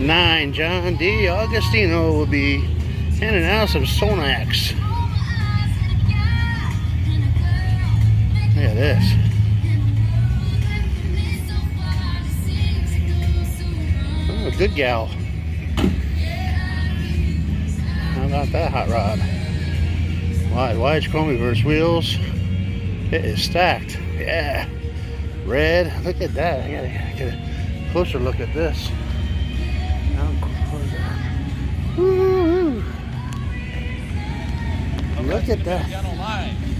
At 9, John D. Augustino will be handing out some Sonax. Look at this. Oh, good gal. How about that hot rod? Wide chromeverse wheels. It is stacked. Yeah. Red. Look at that. I gotta get a closer look at this. Woo-hoo. Look at that.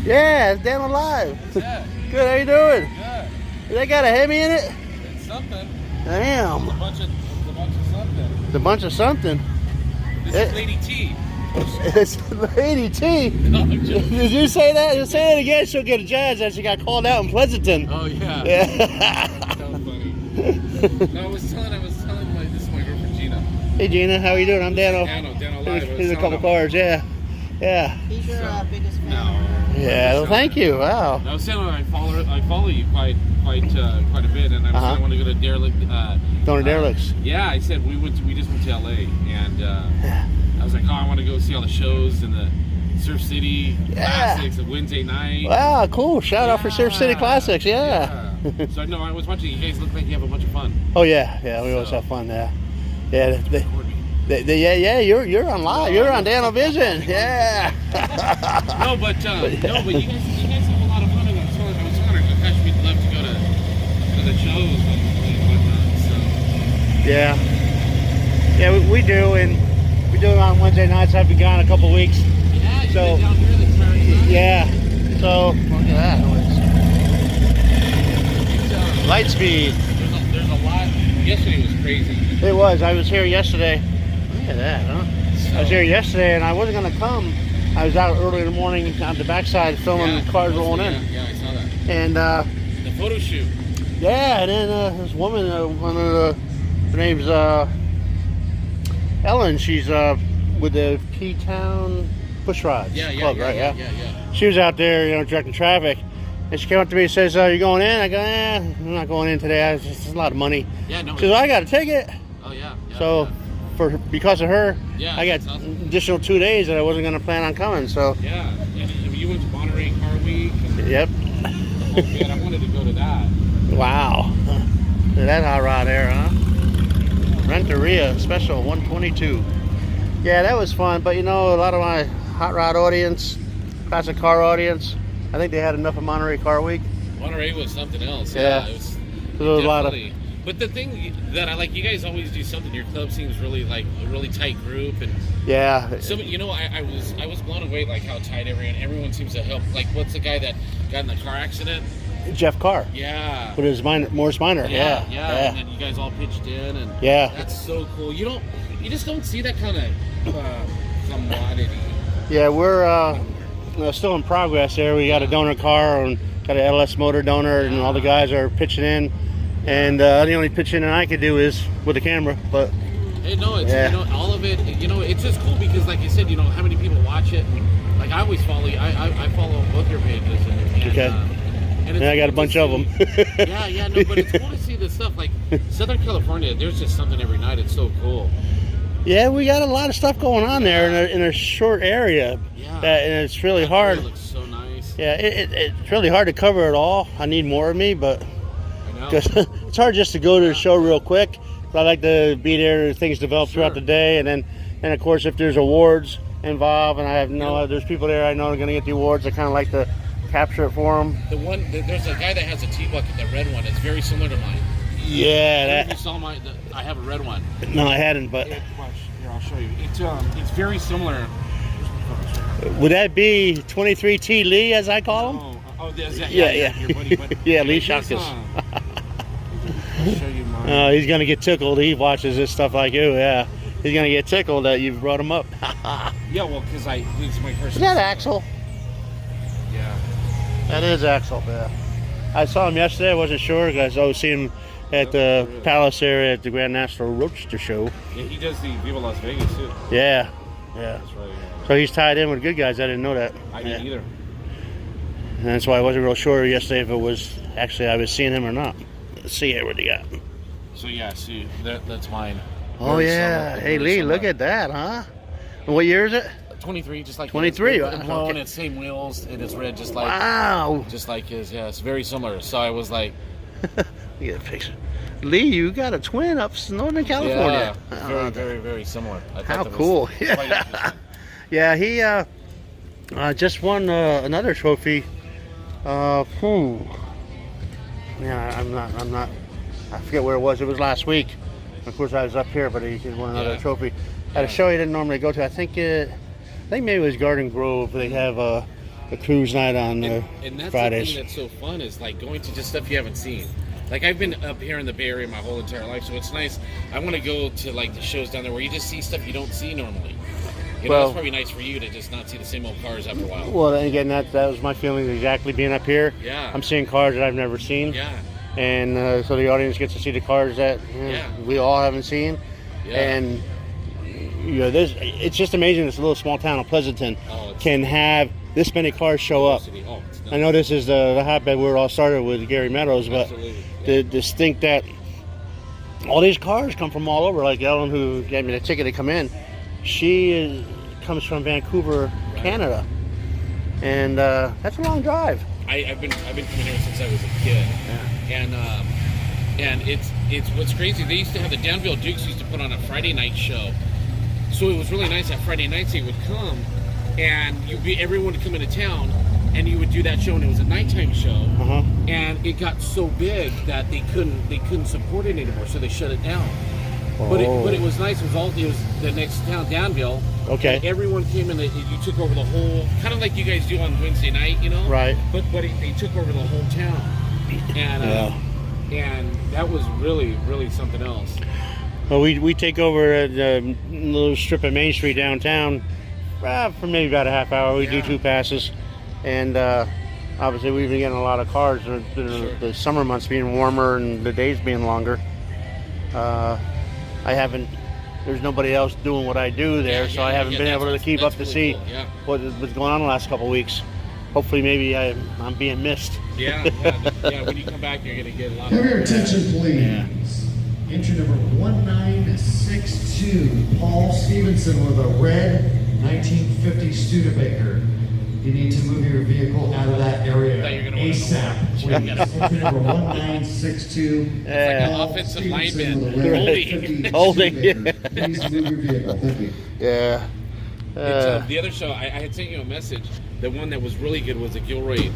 Yeah, it's down alive. Good, how you doing? Good. They got a Hemi in it? It's something. Damn. It's a bunch of something. It's a bunch of something. This is Lady T. It's Lady T. No, Did you say that? You say it again, she'll get a jazz that she got called out in Pleasanton. Oh yeah. Yeah. That was funny. No, I was telling this is my girlfriend Gina. Hey Gina, how are you doing? I'm Dano. Dano live. Here's a couple cards, yeah. Yeah. He's your biggest fan. No. Yeah, well, thank you. Wow. I was saying I follow you quite a bit, and I was saying I want to go to Derelict. Going to Derelicts. Yeah, I said we just went to LA, and I was like, oh, I want to go see all the shows and the Surf City Classics of Wednesday night. Wow, cool. Shout out for Surf City Classics, yeah. So no, I was watching. You guys look like you have a bunch of fun. Oh yeah, we always have fun. Yeah, yeah. You're on live. You're on Dano Vision. Yeah. No, but you guys have a lot of fun. And I was wondering, gosh, we'd love to go to the shows and whatnot. Yeah, we do, and we do it on Wednesday nights. I've been gone a couple weeks. Yeah, you've so been down here this time. Yeah. So look at that. Light speed. There's a lot. Yesterday was crazy. It was. I was here yesterday. Look at that, huh? I was here yesterday, and I wasn't going to come. I was out early in the morning on the backside filming cars rolling in. Yeah, I saw that. And the photo shoot. Yeah, and then this woman, her name's Ellen. She's with the P-Town Push Rods Club, right? Yeah. She was out there, directing traffic. And she came up to me and says, you going in? I go, I'm not going in today. It's a lot of money. Yeah, no. She says, I got a ticket. Oh, yeah. So, because of her, I got awesome. additional 2 days that I wasn't going to plan on coming. So. Yeah, and you went to Monterey Car Week. Yep. Oh, man, I wanted to go to that. Wow. Look at that hot rod there, huh? Renteria Special 122. Yeah, that was fun. But, a lot of my hot rod audience, classic car audience, I think they had enough of Monterey Car Week. Monterey was something else. Yeah. It was a lot of. But the thing that I like, you guys always do something. Your club seems really like a really tight group, and yeah. So I was blown away like how tight everyone seems to help. Like, what's the guy that got in the car accident? Jeff Carr. Yeah. With his Morris Minor. Yeah. And then you guys all pitched in, and that's so cool. You just don't see that kind of commodity. Yeah, we're still in progress there. We got a donor car and got an LS motor donor, and all the guys are pitching in. And the only pitching I could do is with the camera, but hey, no, it's all of it. It's just cool because, like you said, how many people watch it. Like I always follow you. I follow both your pages. And I got a bunch of them. No, but it's cool to see this stuff. Like Southern California, there's just something every night. It's so cool. Yeah, we got a lot of stuff going on there in a short area. Yeah. And it's really hard. It looks so nice. Yeah, it's really hard to cover it all. I need more of me, but it's hard just to go to the show real quick. I like to be there. Things develop throughout the day, and of course, if there's awards involved, and I have there's people there I know are going to get the awards. I kind of like to capture it for them. There's a guy that has a T-bucket, the red one. It's very similar to mine. Yeah, you saw I have a red one. No, I hadn't, but here, I'll show you. It's very similar. Would that be 23T Lee, as I call him? Yeah. Your buddy, yeah, Lee Shotkus. I'll show you mine. He's gonna get tickled. He watches this stuff like you. Yeah, he's gonna get tickled that you've brought him up. Yeah, well, because he's my first. Is that Axel? Yeah. That is Axel. Yeah. I saw him yesterday. I wasn't sure because I was seeing him at the Palace area at the Grand National Roadster Show. Yeah, he does the Viva Las Vegas too. Yeah. That's right. Yeah. So he's tied in with good guys. I didn't know that. I didn't either. And that's why I wasn't real sure yesterday if it was actually I was seeing him or not. Let's see here what he got. So yeah, see that's mine. Oh yeah. Hey Lee, look at that, huh? And what year is it? 23, just like 23. his. And it's same wheels and it's red, just like just like his. Yeah, it's very similar. So I was like, look at that picture. Lee, you got a twin up in Northern California. Yeah, very, very similar. I how cool! Yeah, he just won another trophy. Yeah, I'm not. I forget where it was. It was last week. Of course, I was up here, but he won another trophy at a show he didn't normally go to. I think maybe it was Garden Grove. They have a cruise night on and that's Fridays. The thing that's so fun is like going to just stuff you haven't seen. Like I've been up here in the Bay Area my whole entire life, so it's nice. I want to go to like the shows down there where you just see stuff you don't see normally. You know, it's probably nice for you to just not see the same old cars after a while. Well, again, that was my feelings exactly being up here. Yeah. I'm seeing cars that I've never seen. Yeah. And so the audience gets to see the cars that we all haven't seen. Yeah. And it's just amazing. This little small town of Pleasanton can have this many cars show up. I know this is the hotbed where it all started with Gary Meadows, but to think that all these cars come from all over, like Ellen, who gave me the ticket to come in, she comes from Vancouver, Canada, and that's a long drive. I've been coming here since I was a kid, and it's what's crazy. They used to have the Danville Dukes used to put on a Friday night show, so it was really nice that Friday nights they would come, and everyone would come into town. And you would do that show, and it was a nighttime show, and it got so big that they couldn't support it anymore, so they shut it down. But it was nice. It was the next town, Danville. Okay. And everyone came in. You took over the whole, kind of like you guys do on Wednesday night, you know. Right. But they took over the whole town, and that was really something else. Well, we take over a little strip of Main Street downtown for maybe about a half hour. We do 2 passes. And obviously we've been getting a lot of cars. The summer months being warmer and the days being longer. There's nobody else doing what I do there, so I haven't been able to keep up to see what was going on the last couple of weeks. Hopefully maybe I'm being missed. Yeah, when you come back you're going to get a lot of... Have your attention please. Entry number 1962, Paul Stevenson with a red 1950 Studebaker. You need to move your vehicle out of that area ASAP. Entry number 1962. It's like an offensive lineman holding. Please move your vehicle. Thank you. Yeah. The other show, I had sent you a message. The one that was really good was the Gilroy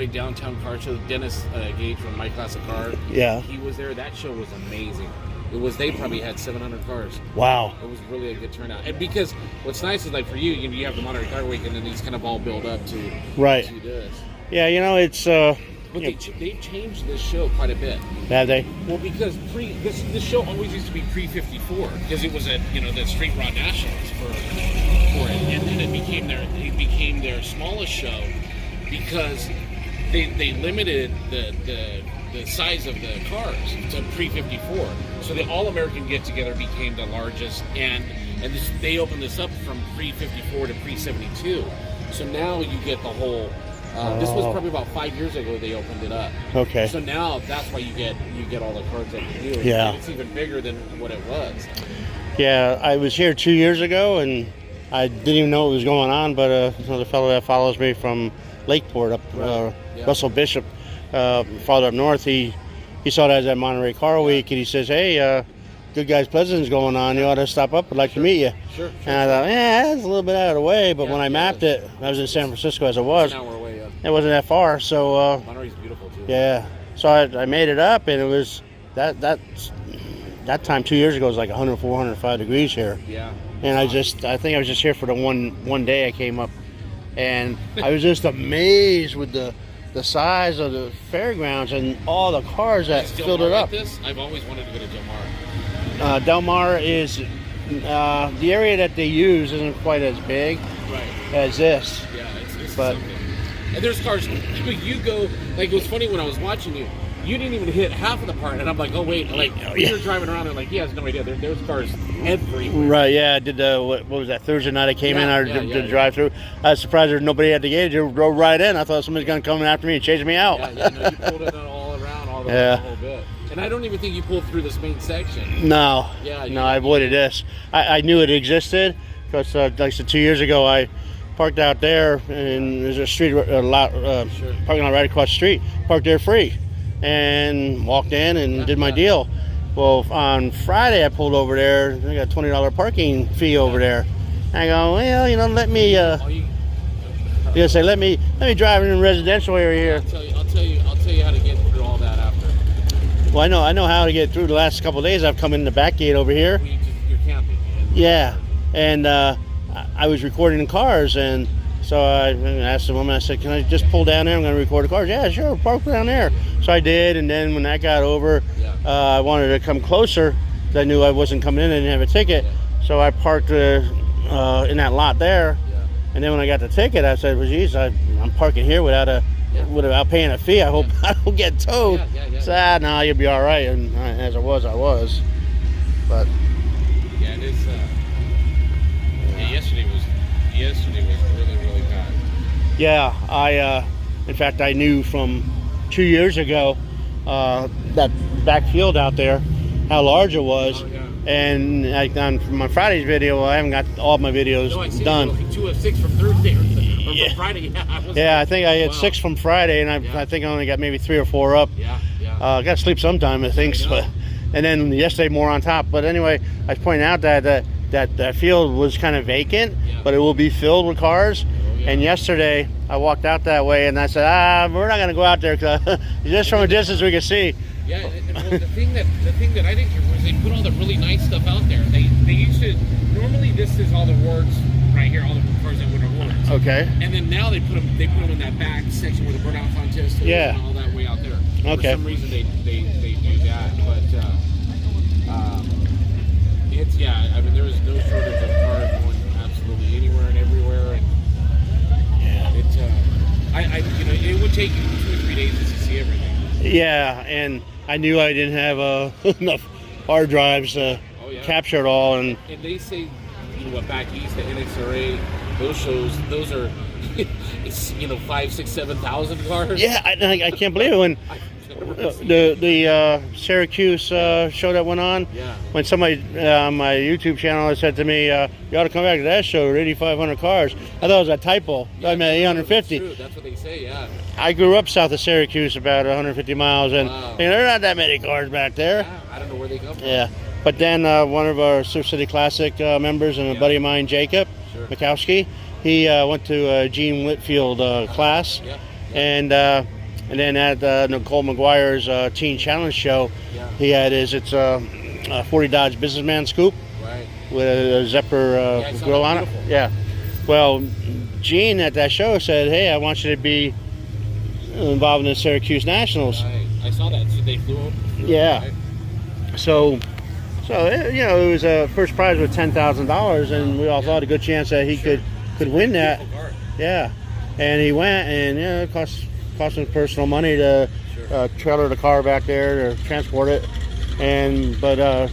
downtown car show. Dennis Gage from My Classic Car. Yeah. He was there. That show was amazing. They probably had 700 cars. Wow. It was really a good turnout. And because what's nice is like for you have the Monterey Car Week, and then these kind of all build up to this. Yeah, it's. But they've changed this show quite a bit. Have they? Well, because this show always used to be pre-54 because it was at the Street Raw Nationals for it, and then it became their smallest show because they limited the size of the cars to pre-54. So the All-American Get-Together became the largest, and they opened this up from pre-54 to pre-72. So now you get the whole... This was probably about 5 years ago they opened it up. Okay. So now that's why you get all the cars that you do. Yeah. And it's even bigger than what it was. Yeah, I was here 2 years ago, and I didn't even know what was going on, but the fellow that follows me from Lakeport Russell Bishop, farther up north, he saw that as at Monterey Car Week, and he says, hey, Good Guys Pleasant's going on. You ought to stop up. I'd like to meet you. Sure. And I thought, that's a little bit out of the way, but when I mapped it, I was in San Francisco as it was. An hour away, It wasn't that far, so... Monterey's beautiful, too. Yeah. So I made it up, and it was... That time 2 years ago was like 104, 105 degrees here. Yeah. And I think I was just here for the one day I came up, and I was just amazed with the size of the fairgrounds and all the cars that filled it up. I've always wanted to go to Del Mar. Del Mar is the area that they use isn't quite as big as this. Yeah, it's but something. And there's cars. You go like it was funny when I was watching you. You didn't even hit half of the part, and I'm like, oh wait, like you're driving around and like he has no idea. There's cars everywhere. Right? Yeah, I did what was that Thursday night? I came in, I did drive through. I was surprised there's nobody at the gate. They drove right in. I thought somebody's gonna come after me and chase me out. Yeah, you pulled it all around all out a whole bit. And I don't even think you pulled through this main section. No. Yeah. No, I avoided this. I knew it existed because, like I said, 2 years ago, I parked out there, and there's a parking lot right across the street. Parked there free, and walked in and did my deal. Well, on Friday I pulled over there. I got a $20 parking fee over there. I go, well, you know, let me. Let me drive in the residential area here. I'll tell you how to get through all that after. Well, I know how to get through. The last couple of days I've come in the back gate over here. You're camping. Yeah, and I was recording the cars, and so I asked the woman. I said, "Can I just pull down there? I'm going to record the cars." Yeah, sure, park down there. So I did, and then when that got over, I wanted to come closer. I knew I wasn't coming in. I didn't have a ticket, so I parked in that lot there. And then when I got the ticket, I said, "Well, geez, I'm parking here without paying a fee. I hope I don't get towed." So, no, you'll be all right. And as I was. But yeah, it is. Yesterday was really, really bad. Yeah, in fact, I knew from 2 years ago that backfield out there how large it was. And on my Friday's video, I haven't got all my videos done. Like 2 of 6 from Thursday or from Friday. I think I had 6 from Friday, and I think I only got maybe 3 or 4 up. I got to sleep sometime, I think. And then yesterday more on top. But anyway, I was pointing out that field was kind of vacant, but it will be filled with cars. And yesterday I walked out that way, and I said, we're not going to go out there because just from a distance we can see. Yeah, and well, the thing that I didn't hear was they put all the really nice stuff out there. They used to, normally this is all the awards right here, all the cars that win awards. Okay. And then now they put them in that back section where the burnout contest is, and all that way out there. Okay. For some reason they do that, but it's I mean there was no shortage of cars going absolutely anywhere and everywhere, and it would take you 2 or 3 days to see everything. Yeah, and I knew I didn't have enough hard drives to capture it all. And they say, back east, the NXRA, those shows, those are, it's 5, 6, 7,000 cars. Yeah, I can't believe it when the Syracuse show that went on. Yeah. When somebody on my YouTube channel said to me, "You ought to come back to that show with 8,500 cars." I thought it was a typo. I meant 850. That's true. That's what they say. Yeah. I grew up south of Syracuse, about 150 miles, and there are not that many cars back there. Yeah, I don't know where they come from. Yeah, but then one of our Surf City Classic members and a buddy of mine, Jacob Mikowski, he went to a Gene Whitfield class, and then at Nicole McGuire's Teen Challenge show, he had his 40 Dodge Businessman Scoop with a Zephyr grill on it. Yeah. Well, Gene at that show said, "Hey, I want you to be involved in the Syracuse Nationals." Right. I saw that. So they flew over. Yeah. So it was a first prize with $10,000, and we all thought a good chance that he could win that. Yeah. And he went, and it cost him personal money to trailer the car back there to transport it. But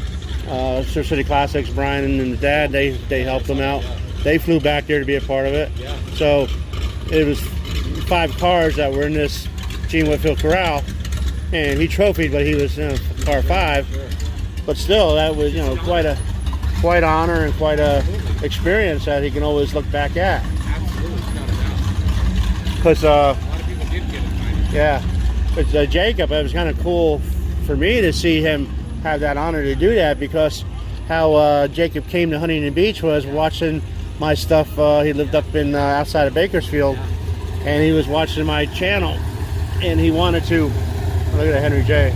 Surf City Classics, Brian and the dad, they helped him out. They flew back there to be a part of it. So it was 5 cars that were in this Gene Whitfield Corral, and he trophied, but he was car 5. But still, that was quite honor and quite a experience that he can always look back at. Absolutely, Because a lot of people did get it. yeah, but Jacob, it was kind of cool for me to see him have that honor to do that, because how Jacob came to Huntington Beach was watching my stuff. He lived up in outside of Bakersfield, and he was watching my channel, and he wanted to look at Henry J.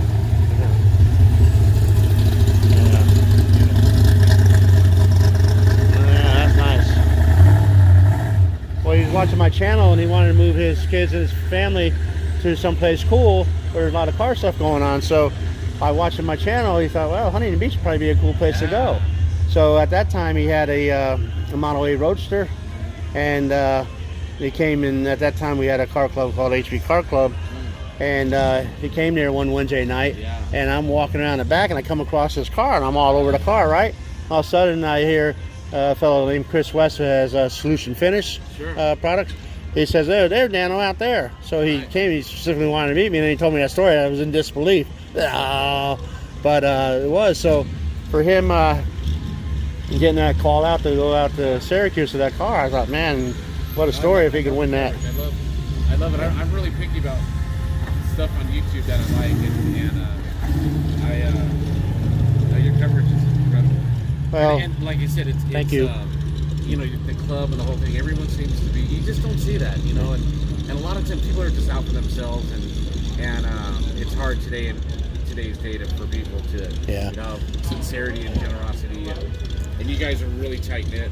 Well, he was watching my channel, and he wanted to move his kids and his family to someplace cool where there's a lot of car stuff going on. So by watching my channel, he thought, well, Huntington Beach would probably be a cool place to go. So at that time, he had a Model A Roadster, and he came in. At that time, we had a car club called HB Car Club, and he came there one Wednesday night, and I'm walking around the back, and I come across his car, and I'm all over the car, right? All of a sudden, I hear a fellow named Chris West, who has Solution Finish products. he says, there, Dano, out there. So he came, he specifically wanted to meet me, and then he told me that story. I was in disbelief. But it was. So for him getting that call out to go out to Syracuse with that car, I thought, man, what a story if he could win that. I love it. I'm really picky about stuff on YouTube that I like, and your coverage is incredible. Well, and like you said, it's thank you. You know, the club and the whole thing. Everyone seems to be. You just don't see that, you know. And a lot of times people are just out for themselves, and it's hard today in today's data for people to, you know, sincerity and generosity, and you guys are really tight knit,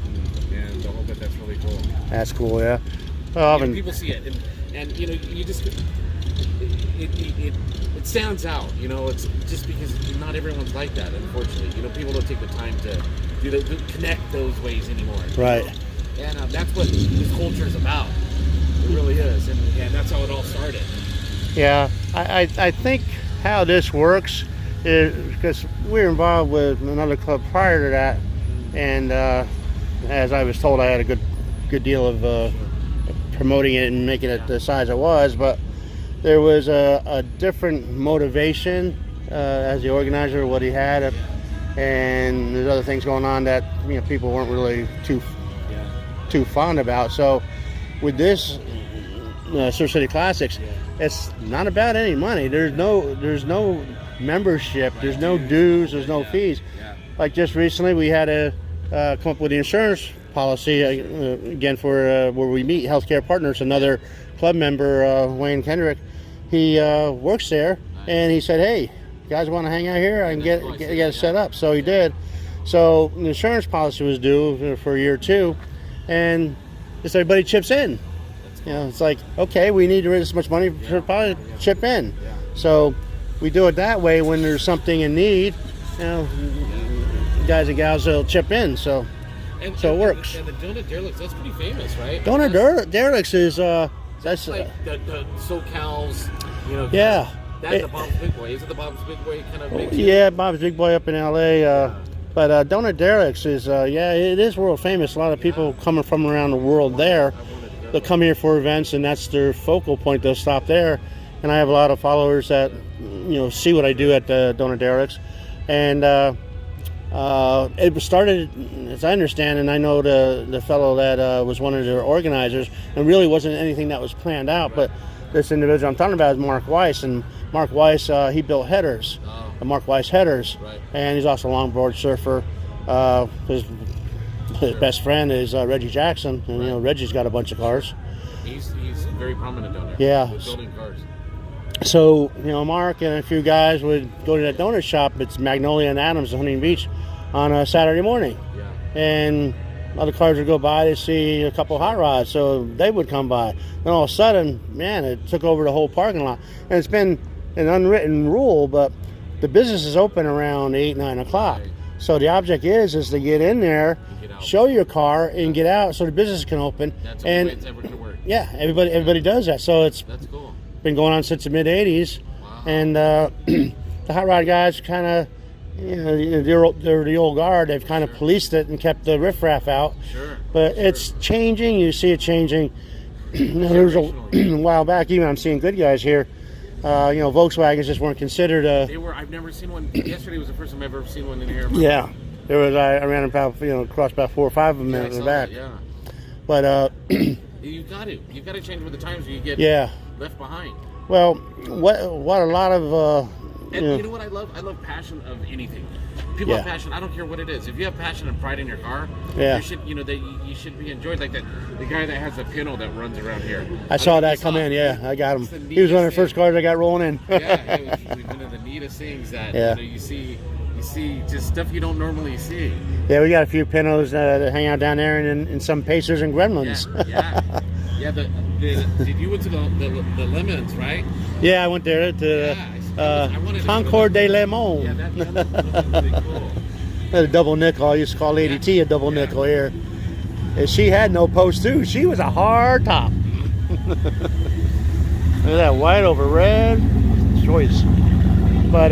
and the whole bit. That's really cool. That's cool, yeah. Well, you know, people see it, and you know, you just it stands out. You know, it's just because not everyone's like that. Unfortunately, you know, people don't take the time to connect those ways anymore. Right. And that's what this culture is about. It really is, and that's how it all started. Yeah, I think how this works is because we were involved with another club prior to that, and as I was told, I had a good deal of promoting it and making it the size it was, but there was a different motivation as the organizer, what he had, and there's other things going on that, you know, people weren't really too fond about. So with this Surf City Classics, it's not about any money. There's no membership, there's no dues, there's no fees. Like just recently we had to come up with the insurance policy again for where we meet Healthcare Partners. Another club member, Wayne Kendrick, he works there, and he said, hey, you guys want to hang out here? I can get it set up. So he did. So the insurance policy was due for year 2, and just everybody chips in. You know, it's like, okay, we need to raise this much money, for probably chip in. So we do it that way when there's something in need. You know, guys and gals will chip in. So it works. And the Donut Derelicts, that's pretty famous, right? Donut Derelicts is that's like the SoCal's, you know. Yeah. That's the Bob's Big Boy. Is it the Bob's Big Boy kind of big? Yeah, Bob's Big Boy up in LA. But Donut Derelicts is it is world famous. A lot of people coming from around the world there. They'll come here for events, and that's their focal point. They'll stop there, and I have a lot of followers that, you know, see what I do at the Donut Derelicts, and it started, as I understand, and I know the fellow that was one of their organizers, and really wasn't anything that was planned out, but this individual I'm talking about is Mark Weiss, and Mark Weiss, he built headers, Mark Weiss headers, and he's also a longboard surfer. His best friend is Reggie Jackson, and you know, Reggie's got a bunch of cars. He's very prominent down there. Yeah. With building cars. So, you know, Mark and a few guys would go to that donut shop. It's Magnolia and Adams in Huntington Beach on a Saturday morning. Yeah. And other cars would go by to see a couple hot rods, so they would come by. Then all of a sudden, man, it took over the whole parking lot. And it's been an unwritten rule, but the business is open around 8, 9 o'clock. Right. So the object is to get in there, show your car, and get out so the business can open. That's the only way it's ever going to work. Yeah, everybody does that. So that's cool. Been going on since the mid '80s, wow. And the hot rod guys kind of, you know, they're the old guard. They've kind of policed it and kept the riffraff out. Sure. But it's changing. You see it changing. There was a while back. Even I'm seeing good guys here. You know, Volkswagens just weren't considered. They were. I've never seen one. Yesterday was the first time I've ever seen one in here. Yeah, there was. I ran about, you know, across about 4 or 5 of them in the back. Yeah. But you've got to change with the times, or you get left behind. Well, what a lot of and you know what I love? I love passion of anything. People have passion. I don't care what it is. If you have passion and pride in your car, you should, you know, you should be enjoyed like that. The guy that has the Pinto that runs around here. I saw that come in. Yeah, I got him. He was one of the first cars I got rolling in. Yeah, it was one of the neatest things that you know, you see just stuff you don't normally see. Yeah, we got a few Pintos that hang out down there, and some Pacers and Gremlins. Yeah. Did you went to the Lemons, right? Yeah, I went there to Concord de Lemon. Yeah, that was really cool. A double nickel. I used to call Lady T a double nickel here. And she had no post too. She was a hard top. Look at that white over red. Choice. But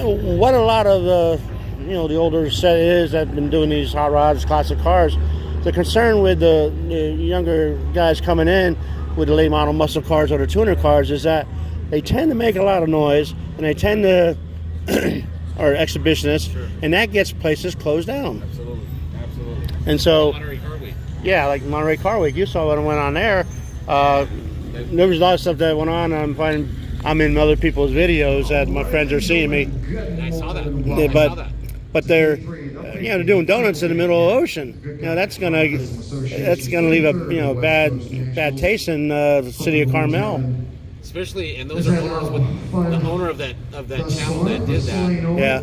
what a lot of you know, the older set is that have been doing these hot rods, classic cars, the concern with the younger guys coming in with the late model muscle cars or the tuner cars is that they tend to make a lot of noise, and they tend to, or exhibitionists, Sure. and that gets places closed down. Absolutely. Absolutely. And so, Monterey Car Week. yeah, like Monterey Car Week, you saw what went on there. There was a lot of stuff that went on. I'm in other people's videos that my friends are seeing me. I saw that. Yeah, I saw that. but they're they're doing donuts in the middle of the ocean. That's gonna leave a bad taste in the city of Carmel. Especially, and those are owners with the owner of that channel that did that. Yeah.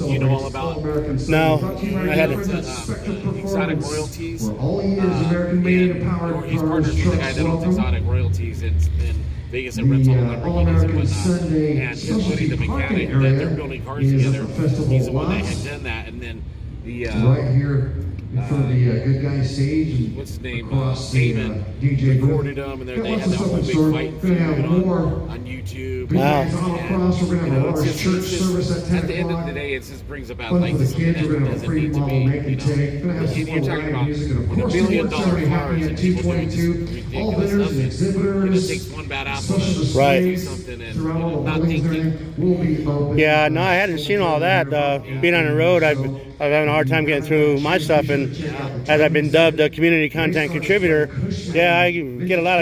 You know all about. No, I had Exotic Royalties. We're all years American-made and powered He's cars, partners with the guy trucks, that owns welcome. Exotic Royalties in Vegas and rental Lamborghinis and All-American whatnot. Sunday And his buddy, the mechanic, that they're building cars together. He's the one that had done that, and then the right here in front of the good guy stage. And what's his name? across Damon the, DJ recorded them, and they had that whole big fight We're gonna have more on YouTube. Wow. guys all across. We're gonna have a large church service at 10 at the end of the o'clock. day, it just brings about Fun like for the something kids. We're gonna that have a doesn't free need to model be, make and take. Gonna have some you're fun talking live about music, and of $1 course, billion what's already cars happening and at people doing this 222. All ridiculous vendors stuff. and exhibitors. It takes one bad apple Special to Right. do displays something and throughout all the not buildings thinking. there will be open. Yeah, no, I hadn't seen all that. Being on the road, I've having a hard time getting through my stuff, and as I've been dubbed a community content contributor, yeah, I get a lot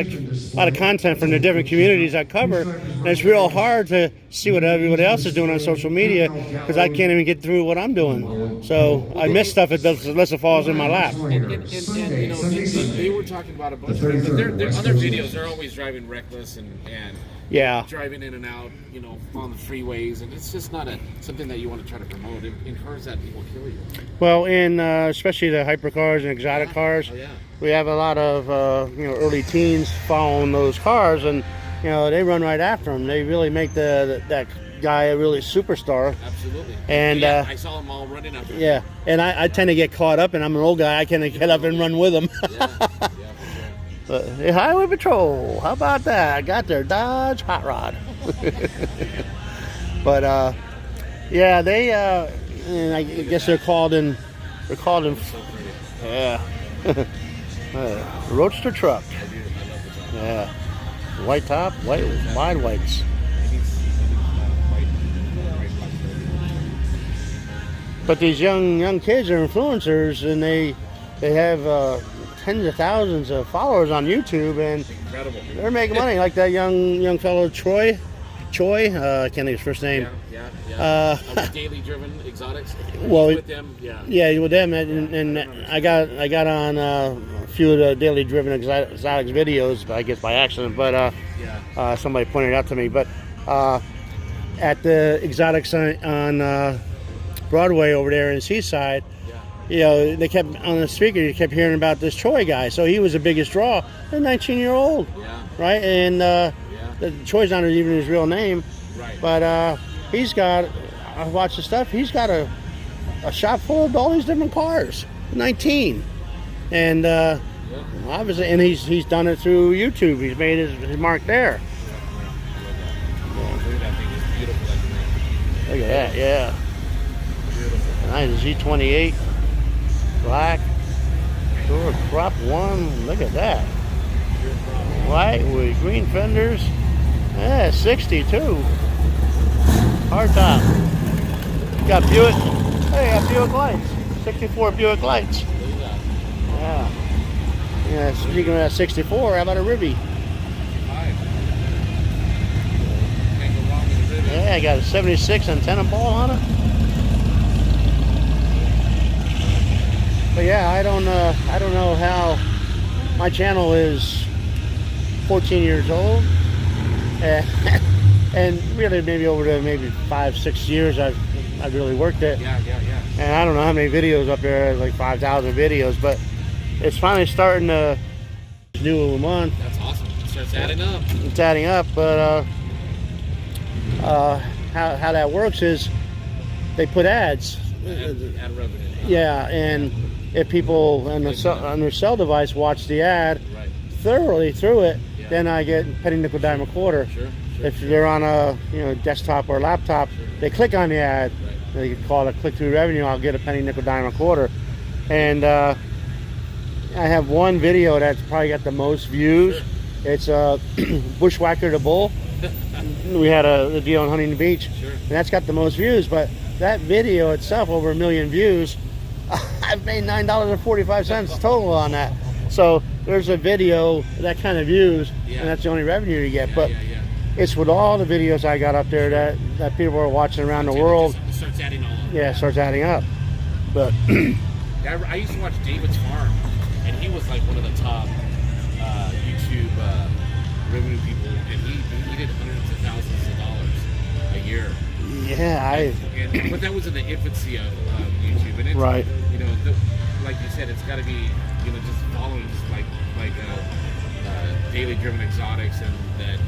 of content from the different communities I cover, and it's real hard to see what everybody else is doing on social media because I can't even get through what I'm doing. So I miss stuff unless it falls in my lap. And they were talking about a bunch of things. Their other videos, they're always driving reckless and Yeah. driving in and out, on the freeways, and it's just not something that you want to try to promote. In cars that will kill you. Well, in especially the hypercars and exotic cars, Oh, yeah. we have a lot of early teens following those cars, and they run right after them. They really make that guy a really superstar. Absolutely. And yeah, I saw them all running after. Yeah, and I tend to get caught up, and I'm an old guy. I can get up and run with them. Yeah, for sure. Hey, Highway Patrol, how about that? I got their Dodge Hot Rod. But yeah, they and I guess they're called in. Yeah, Roadster truck. Yeah, white top, wide whites. But these young kids are influencers, and they have tens of thousands of followers on YouTube, and Incredible. they're making money. Like that young fellow Choi, I can't think of his first name. Yeah. Daily driven exotics. Well, with them, yeah. Yeah, with them, and I got on a few of the daily driven exotics videos, I guess by accident, but somebody pointed it out to me. But at the exotics on Broadway over there in Seaside, they kept on the speaker. You kept hearing about this Choi guy. So he was the biggest draw. A 19-year-old, right? And Choi's not even his real name, Right. but he's got. I watched the stuff. He's got a shop full of all these different cars. 19, and obviously, and he's done it through YouTube. He's made his mark there. Look at that thing. It's beautiful. Look at that, yeah. Nice Z28, black, sure, crop one. Look at that. White with green fenders. Yeah, 62. Hard top. Got Buick. Hey, got Buick lights. 64 Buick lights. Yeah. Yeah, speaking of that 64, how about a Ribby? Yeah, I got a 76 antenna ball on it. But yeah, I don't know how my channel is 14 years old, and really maybe over the maybe 5-6 years I've really worked it. Yeah. And I don't know how many videos up there, like 5,000 videos, but it's finally starting to new a month. That's awesome. It starts adding up. It's adding up, but how that works is they put ads. Add revenue. Yeah, and if people on their cell device watch the ad thoroughly through it, then I get penny, nickel, dime, a quarter. Sure. If they're on a desktop or laptop, they click on the ad. They call it click-through revenue. I'll get a penny, nickel, dime, a quarter. And I have one video that's probably got the most views. Sure. It's Bushwhacker the Bull. We had a deal on Huntington Beach, Sure. and that's got the most views. But that video itself, over 1 million views, I've made $9.45 total on that. So there's a video that kind of views, and that's the only revenue you get. But it's with all the videos I got up there that people are watching around the world. It starts adding all up. Yeah, it starts adding up. But I used to watch David's Farm, and he was like one of the top YouTube revenue people, and he did hundreds of thousands of dollars a year. Yeah, but that was in the infancy of YouTube, and it's, right. You know, like you said, it's got to be, you know, just following like Daily Driven Exotics, and that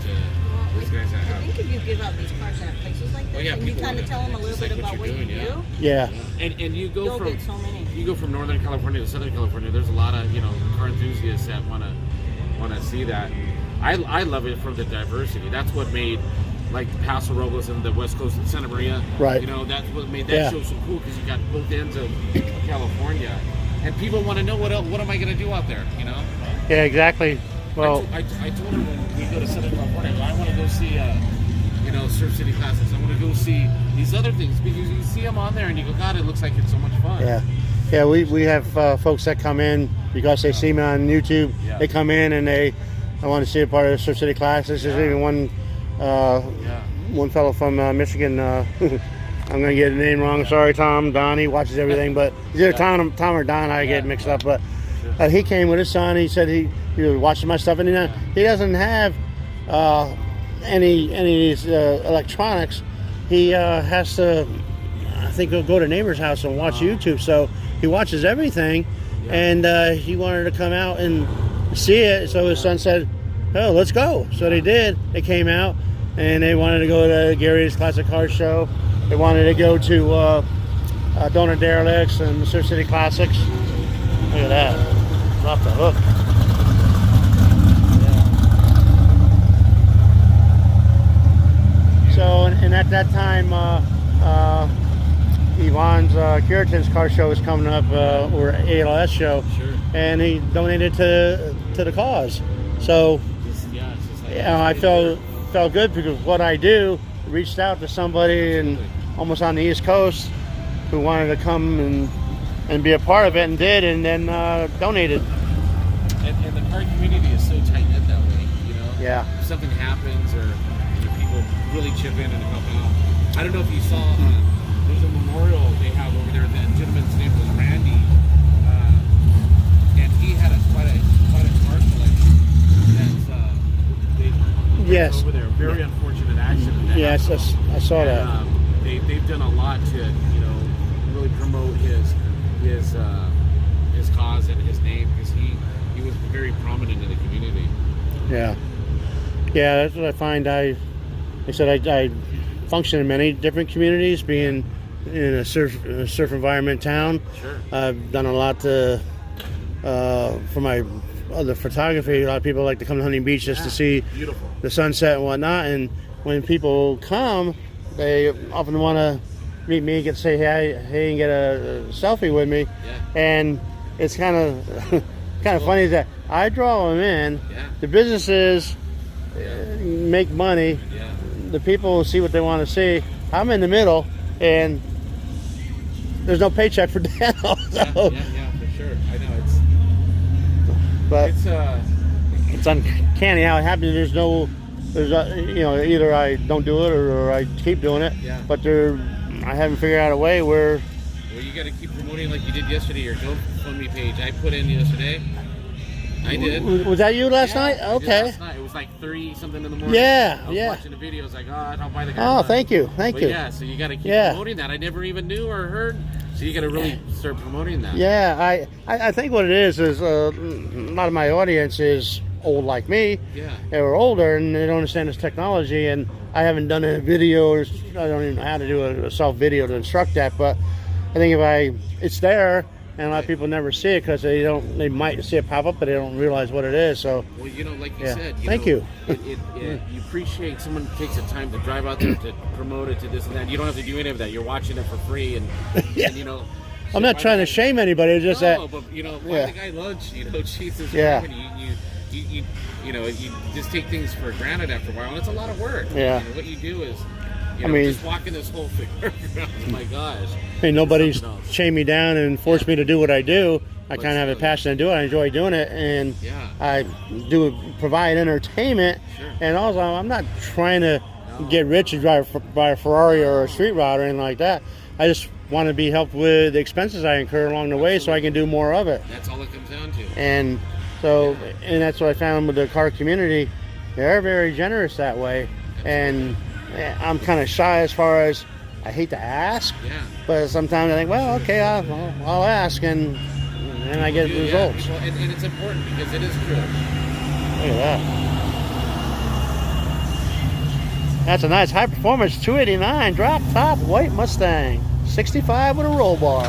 those guys that have. I think if you give out these cars at places like this, and you kind of tell them a little bit about what you do, yeah, and you go you'll from get so many. You go from Northern California to Southern California. There's a lot of, you know, car enthusiasts that want to see that. I love it for the diversity. That's what made like Paso Robles and the West Coast and Santa Maria. Right. You know, that's what made that show so cool, because you got both ends of California, and people want to know what am I going to do out there. You know. Yeah, exactly. Well, I told him when we go to Southern California, I want to go see, you know, Surf City Classics. I want to go see these other things, because you see them on there and you go, God, it looks like it's so much fun. Yeah. Yeah, we have folks that come in because they see me on YouTube. Yeah. They come in and I want to see a part of the Surf City Classics. There's even one fellow from Michigan. I'm going to get the name wrong. Sorry, Tom. Don, he watches everything, but it's either Tom or Don. I get mixed up. But he came with his son. He said he was watching my stuff, and he doesn't have any of these electronics. He has to, I think, go to neighbor's house and watch YouTube. So he watches everything, and he wanted to come out and see it. So his son said, "Oh, let's go." So they did. They came out, and they wanted to go to Gary's Classic Car Show. They wanted to go to Donor Derelicts and the Surf City Classics. Look at that. It's off the hook. So, and at that time, Yvonne's Curitan's car show was coming up, or ALS show, and he donated to the cause. So, I felt good, because what I do, reached out to somebody and almost on the East Coast who wanted to come and be a part of it, and did, and then donated. And the car community is so tight knit that way, you know. Yeah. If something happens, or people really chip in and help out. I don't know if you saw, there's a memorial they have over there. That gentleman's name was Randy, and he had quite a car collection. That's yes. over there. Very unfortunate accident. Yes, I saw that. They've done a lot to, you know, really promote his cause and his name, because he was very prominent in the community. Yeah, that's what I find. I function in many different communities, being in a surf environment town. Sure. I've done a lot for my other photography. A lot of people like to come to Huntington Beach just to see the sunset and whatnot. And when people come, they often want to meet me, get to say hey, and get a selfie with me. And it's kind of funny that I draw them in. The businesses make money. The people see what they want to see. I'm in the middle, and there's no paycheck for dental. So. Yeah, for sure. I know it's uncanny how it happens. There's you know, either I don't do it or I keep doing it. But I haven't figured out a way where. Well, you got to keep promoting like you did yesterday. Your GoFundMe page I put in yesterday. I did. Was that you last night? Okay. Last night. It was like 3-something in the morning. Yeah, I was watching the video. I was like, I'll buy the guy. Oh, thank you. Yeah, so you got to keep promoting that. I never even knew or heard. So you got to really start promoting that. Yeah, I think what it is a lot of my audience is old like me. They were older and they don't understand this technology, and I haven't done a video, or I don't even know how to do a self video to instruct that. But I think it's there. And a lot of people never see it because they might see it pop up, but they don't realize what it is. So, well, you know, like you said, thank you. You appreciate someone takes the time to drive out there to promote it, to this and that. You don't have to do any of that. You're watching it for free, and you know, I'm not trying to shame anybody. It's just no, that. But buy yeah. the guy lunch. Jesus. Yeah. You just take things for granted after a while, and it's a lot of work. Yeah. What you do is, just walking this whole thing around. Oh my gosh. Hey, nobody's chained me down and forced me to do what I do. I kind of have a passion to do it. I enjoy doing it, and I do provide entertainment. Sure. And also, I'm not trying to get rich and buy a Ferrari or a street rod or anything like that. I just want to be helped with the expenses I incur along the way, so I can do more of it. That's all it comes down to. And so, and that's what I found with the car community. They're very generous that way. And I'm kind of shy as far as I hate to ask, but sometimes I think, well, okay, I'll ask, and I get results. Well, and it's important because it is true. Look at that. That's a nice high performance 289 drop top white Mustang, 65 with a roll bar.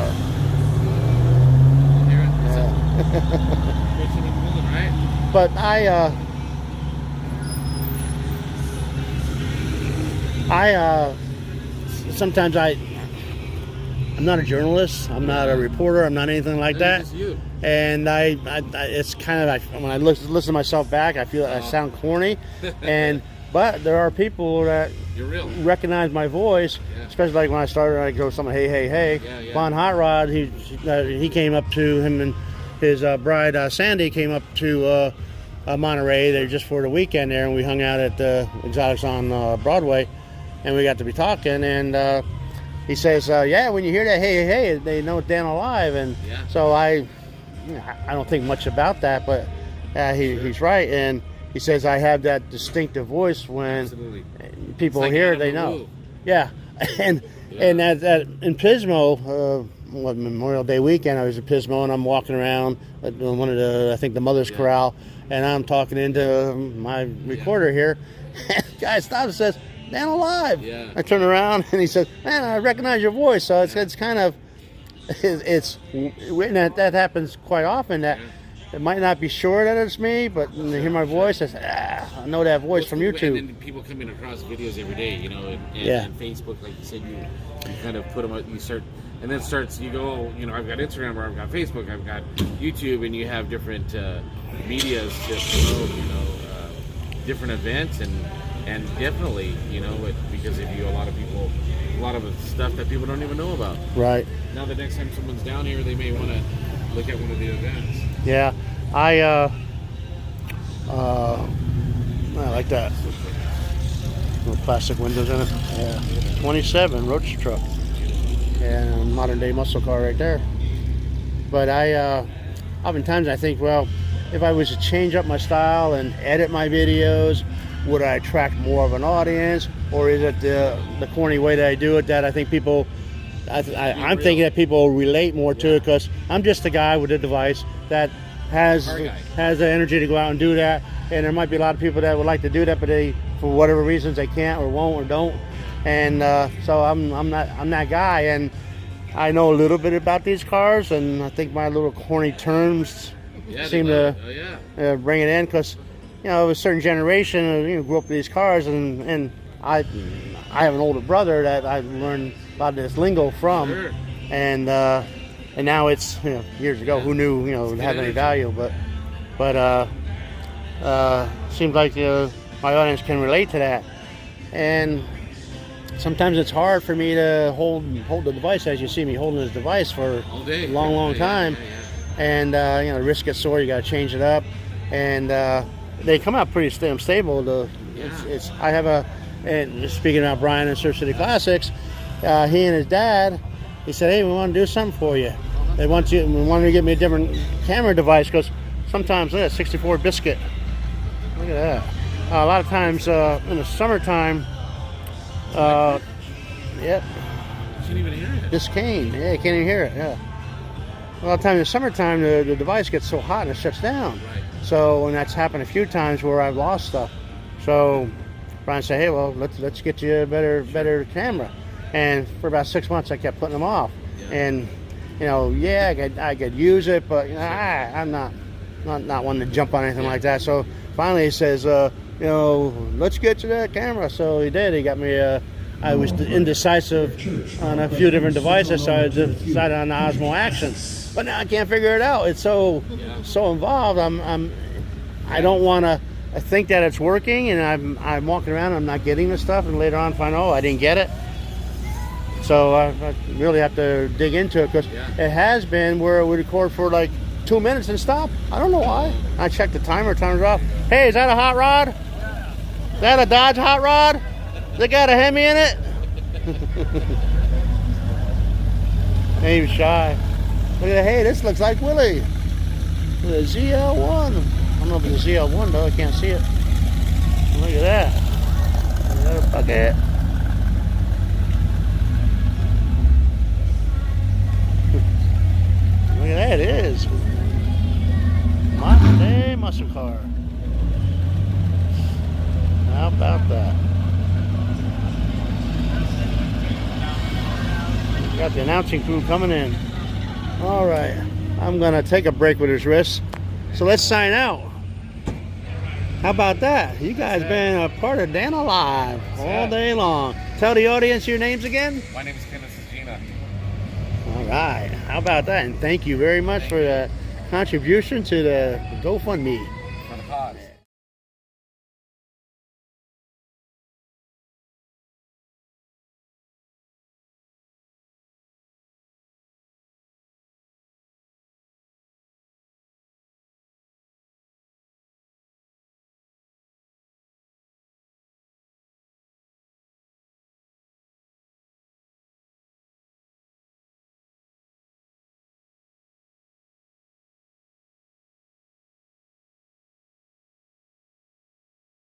Hear it? Right? But sometimes I'm not a journalist. I'm not a reporter. I'm not anything like that. It's you. And it's kind of like when I listen to myself back, I feel like I sound corny. But there are people that recognize my voice, especially like when I started. I go something, hey. Yeah. Von Hot Rod, he came up to him and his bride Sandy came up to Monterey there just for the weekend there, and we hung out at the Exotics on Broadway, and we got to be talking. And he says, when you hear that hey, they know it's Dan Alive. And so I don't think much about that, but he's right. And he says I have that distinctive voice when people hear it, they know. Yeah, and in Pismo, Memorial Day weekend, I was at Pismo, and I'm walking around at one of the Mother's Corral, and I'm talking into my recorder here. Guy stops and says, "Dan Alive." Yeah. I turn around and he says, "Man, I recognize your voice." So it's kind of that happens quite often. That it might not be sure that it's me, but when they hear my voice, I say, I know that voice from YouTube. And then people coming across videos every day, and Facebook, like you said, you kind of put them out, you start, and then you go, I've got Instagram, or I've got Facebook, I've got YouTube, and you have different medias to promote, different events, and definitely, because if you, a lot of stuff that people don't even know about. Right. Now the next time someone's down here, they may want to look at one of the events. Yeah, I like that. Little plastic windows in it. Yeah, 27 roadster truck, and a modern day muscle car right there. But oftentimes I think, well, if I was to change up my style and edit my videos, would I attract more of an audience, or is it the corny way that I do it that I think people? I'm thinking that people relate more to it, because I'm just a guy with a device that has the energy to go out and do that, and there might be a lot of people that would like to do that, but they, for whatever reasons, they can't or won't or don't, and so I'm that guy, and I know a little bit about these cars, and I think my little corny terms seem to bring it in, because a certain generation grew up with these cars, and I have an older brother that I learned a lot of this lingo from, and now it's years ago. Who knew it would have any value? But seems like my audience can relate to that, and sometimes it's hard for me to hold the device, as you see me holding this device for a long time, and the wrist gets sore. You got to change it up, and they come out pretty stable. I have and speaking about Brian and Surf City Classics, he and his dad, he said, "Hey, we want to do something for you. We want to get me a different camera device, because sometimes look at that 64 biscuit. Look at that. A lot of times in the summertime, yep. You can't even hear it. This cane, you can't even hear it. Yeah. A lot of times in the summertime, the device gets so hot and it shuts down. Right. So, and that's happened a few times where I've lost stuff. So Brian said, "Hey, well, let's get you a better camera." And for about 6 months, I kept putting them off. And I could use it, but I'm not one to jump on anything like that. So finally, he says, let's get you that camera. So he did. He got me I I was indecisive on a few different devices, so I decided on the Osmo Action. But now I can't figure it out. It's so involved. I don't want to. I think that it's working, and I'm walking around. I'm not getting the stuff, and later on find, oh, I didn't get it. So I really have to dig into it, because it has been where it would record for like 2 minutes and stop. I don't know why. I checked the timer. Timer's off. Hey, is that a hot rod? Is that a Dodge hot rod? They got a Hemi in it? Hey, he was shy. Look at that. Hey, this looks like Willie. The ZL1. I don't know if it's a ZL1 though. I can't see it. Look at that. Is that a bucket? Look at that. It is. Modern day muscle car. How about that? Got the announcing crew coming in. All right, I'm gonna take a break with his wrist. So let's sign out. How about that? You guys been a part of Dan Alive all day long. Tell the audience your names again. My name is Kenneth Gina. All right, how about that? And thank you very much for the contribution to the GoFundMe. For the cause.